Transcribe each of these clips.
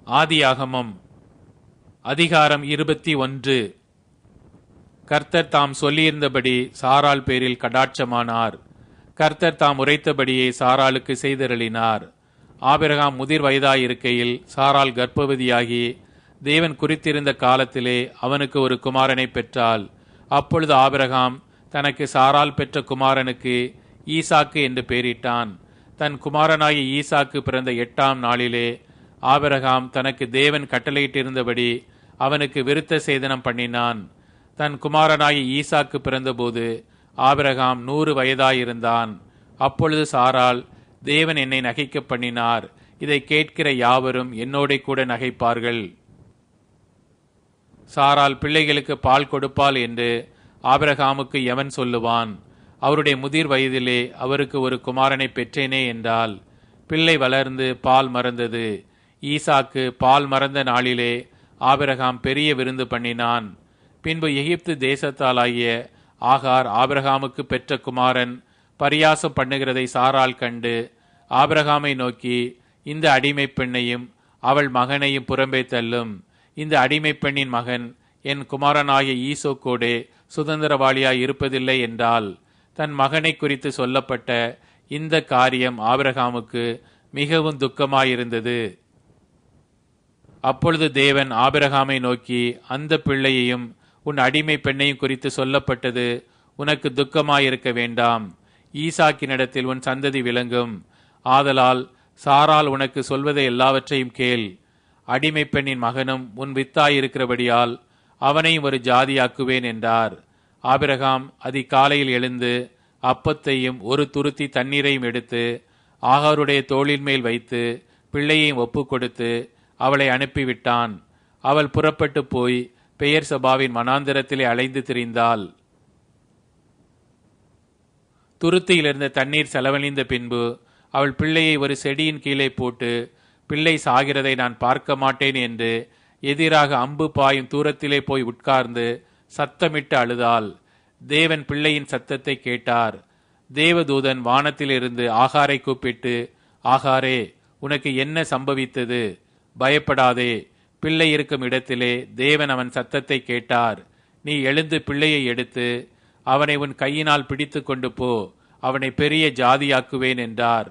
ஆதியாகமம் அதிகாரம் 21. கர்த்தர் தாம் சொல்லியிருந்தபடி சாராள் பேரில் கடாட்சமானார். கர்த்தர் தாம் உரைத்தபடியே சாராளுக்கு செய்தருளினார். ஆபிரகாம் முதிர் வயதாயிருக்கையில் சாராள் கர்ப்பவதியாகி தேவன் குறித்திருந்த காலத்திலே அவனுக்கு ஒரு குமாரனை பெற்றாள். அப்பொழுது ஆபிரகாம் தனக்கு சாராள் பெற்ற குமாரனுக்கு ஈசாக்கு என்று பெயரிட்டான். தன் குமாரனாகிய ஈசாக்கு பிறந்த 8ஆம் நாளிலே ஆபிரகாம் தனக்கு தேவன் கட்டளையிட்டிருந்தபடி அவனுக்கு விருத்த சேதனம் பண்ணினான். தன் குமாரனாகிய ஈசாக்கு பிறந்தபோது ஆபிரகாம் 100 வயதாயிருந்தான். அப்பொழுது சாராள், தேவன் என்னை நகைக்க பண்ணினார், இதை கேட்கிற யாவரும் என்னோட கூட நகைப்பார்கள். சாராள் பிள்ளைகளுக்கு பால் கொடுப்பாள் என்று ஆபிரகாமுக்கு எவன் சொல்லுவான்? அவருடைய முதிர் வயதிலே அவருக்கு ஒரு குமாரனை பெற்றேனே என்றால். பிள்ளை வளர்ந்து பால் மறந்தது. ஈசாக்கு பால் மறந்த நாளிலே ஆபிரகாம் பெரிய விருந்து பண்ணினான். பின்பு எகிப்து தேசத்தாலாகிய ஆகார் ஆபிரகாமுக்கு பெற்ற குமாரன் பரியாசம் பண்ணுகிறதை சாராள் கண்டு ஆபிரகாமை நோக்கி, இந்த அடிமை பெண்ணையும் அவள் மகனையும் புறம்பே தள்ளும். இந்த அடிமை பெண்ணின் மகன் என் குமாரனாகிய ஈசோக்கோடே சுதந்திரவாளியாய் இருப்பதில்லை என்றால். தன் மகனை குறித்து சொல்லப்பட்ட இந்த காரியம் ஆபிரகாமுக்கு மிகவும் துக்கமாயிருந்தது. அப்பொழுது தேவன் ஆபிரகாமை நோக்கி, அந்த பிள்ளையையும் உன் அடிமை பெண்ணையும் குறித்து சொல்லப்பட்டது உனக்கு துக்கமாயிருக்க வேண்டாம். ஈசாக்கினிடத்தில் உன் சந்ததி விளங்கும். ஆதலால் சாராள் உனக்கு சொல்வதை எல்லாவற்றையும் கேள். அடிமை பெண்ணின் மகனும் உன் வித்தாயிருக்கிறபடியால் அவனையும் ஒரு ஜாதியாக்குவேன் என்றார். ஆபிரகாம் அதிகாலையில் எழுந்து அப்பத்தையும் ஒரு துருத்தி தண்ணீரையும் எடுத்து ஆகாருடைய தோளின் மேல் வைத்து பிள்ளையையும் ஒப்பு கொடுத்து அவளை அனுப்பிவிட்டான். அவள் புறப்பட்டு போய் பெயர் சபாவின் மனாந்திரத்திலே அலைந்து திரிந்தாள். துருத்தியிலிருந்த தண்ணீர் செலவழிந்த பின்பு அவள் பிள்ளையை ஒரு செடியின் கீழே போட்டு, பிள்ளை சாகிறதை நான் பார்க்க மாட்டேன் என்று எதிராக அம்பு பாயும் தூரத்திலே போய் உட்கார்ந்து சத்தமிட்டு அழுதாள். தேவன் பிள்ளையின் சத்தத்தை கேட்டார். தேவதூதன் வானத்திலிருந்து ஆகாரை கூப்பிட்டு, ஆகாரே, உனக்கு என்ன சம்பவித்தது? பயப்படாதே, பிள்ளை இருக்கும் இடத்திலே தேவன் அவன் சத்தத்தை கேட்டார். நீ எழுந்து பிள்ளையை எடுத்து அவனை உன் கையினால் பிடித்து கொண்டு போ, அவனை பெரிய ஜாதியாக்குவேன் என்றார்.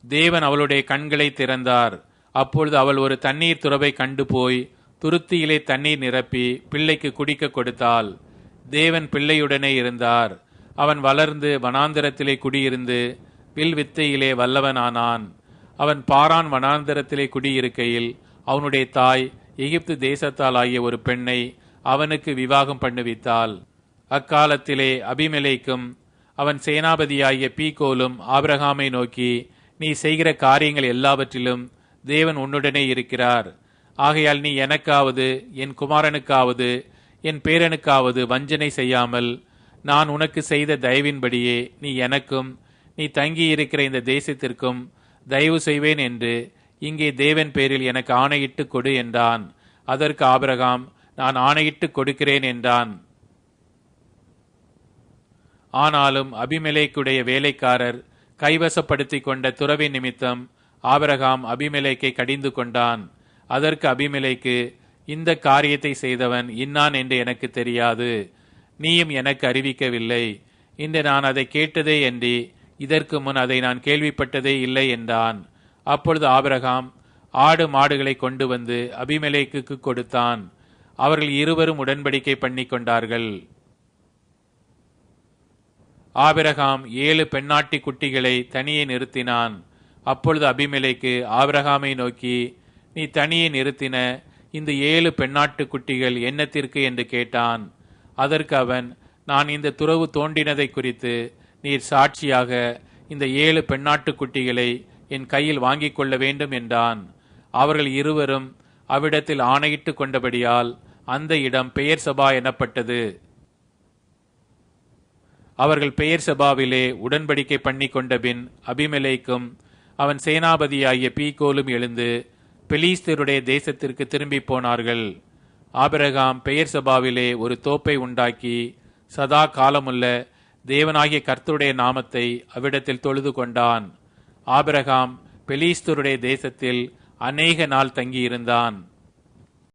தேவன் அவளுடைய கண்களை திறந்தார். அப்பொழுது அவள் ஒரு தண்ணீர் துறவை கண்டு போய் துருத்தியிலே தண்ணீர் நிரப்பி பிள்ளைக்கு குடிக்க கொடுத்தாள். தேவன் பிள்ளையுடனே இருந்தார். அவன் வளர்ந்து வனாந்தரத்திலே குடியிருந்து வில் வித்தையிலே வல்லவனானான். அவன் பாரான் வனாந்தரத்திலே குடியிருக்கையில் அவனுடைய தாய் எகிப்து தேசத்தால் ஆகிய ஒரு பெண்ணை அவனுக்கு விவாகம் பண்ணுவித்தாள். அக்காலத்திலே அபிமெலேக்கும் அவன் சேனாபதியாகிய பீகோலும் ஆபிரகாமை நோக்கி, நீ செய்கிற காரியங்கள் எல்லாவற்றிலும் தேவன் உன்னுடனே இருக்கிறார். ஆகையால் நீ எனக்காவது என் குமாரனுக்காவது என் பேரனுக்காவது வஞ்சனை செய்யாமல் நான் உனக்கு செய்த தயவின்படியே நீ எனக்கும் நீ தங்கியிருக்கிற இந்த தேசத்திற்கும் தயவு செய்வேன் என்று இங்கே தேவன் பேரில் எனக்கு ஆணையிட்டு கொடு என்றான். அதற்கு ஆபிரகாம், நான் ஆணையிட்டு கொடுக்கிறேன் என்றான். ஆனாலும் அபிமெலேக்குடைய வேலைக்காரர் கைவசப்படுத்தி கொண்ட துறவி நிமித்தம் ஆபிரகாம் அபிமெலேக்கை கடிந்து கொண்டான். அதற்கு அபிமெலேக்கு, இந்த காரியத்தை செய்தவன் இன்னான் என்று எனக்கு தெரியாது, நீயும் எனக்கு அறிவிக்கவில்லை. இன்று நான் அதை கேட்டதே அன்றி இதற்கு முன் அதை நான் கேள்விப்பட்டதே இல்லை என்றான். அப்பொழுது ஆபிரகாம் ஆடு மாடுகளை கொண்டு வந்து அபிமெலேக்குக்கு கொடுத்தான். அவர்கள் இருவரும் உடன்படிக்கை பண்ணி கொண்டார்கள். ஆபிரகாம் 7 பெண்ணாட்டி குட்டிகளை தனியே நிறுத்தினான். அப்பொழுது அபிமெலேக்கு ஆபிரகாமை நோக்கி, நீ தனியே நிறுத்தின இந்த 7 பெண்ணாட்டு குட்டிகள் என்னத்திற்கு என்று கேட்டான். அதற்கு அவன், நான் இந்த துறவு தோண்டினதை குறித்து நீர் சாட்சியாக இந்த 7 பெண்ணாட்டு குட்டிகளை என் கையில் வாங்கிக் கொள்ள வேண்டும் என்றான். அவர்கள் இருவரும் அவ்விடத்தில் ஆணையிட்டு கொண்டபடியால் அந்த இடம் பெயர் சபா எனப்பட்டது. அவர்கள் பெயர் சபாவிலே உடன்படிக்கை பண்ணி கொண்டபின் அபிமெலேக்கும் அவன் சேனாபதியாகிய பீகோலும் எழுந்து பெலிஸ்தருடைய தேசத்திற்கு திரும்பி போனார்கள். ஆபிரகாம் பெயர் சபாவிலே ஒரு தோப்பை உண்டாக்கி சதா காலமுள்ள தேவனாகிய கர்த்தருடைய நாமத்தை அவ்விடத்தில் தொழுது கொண்டான். ஆபிரகாம் பெலிஸ்தருடைய தேசத்தில் அநேக நாள் தங்கியிருந்தான்.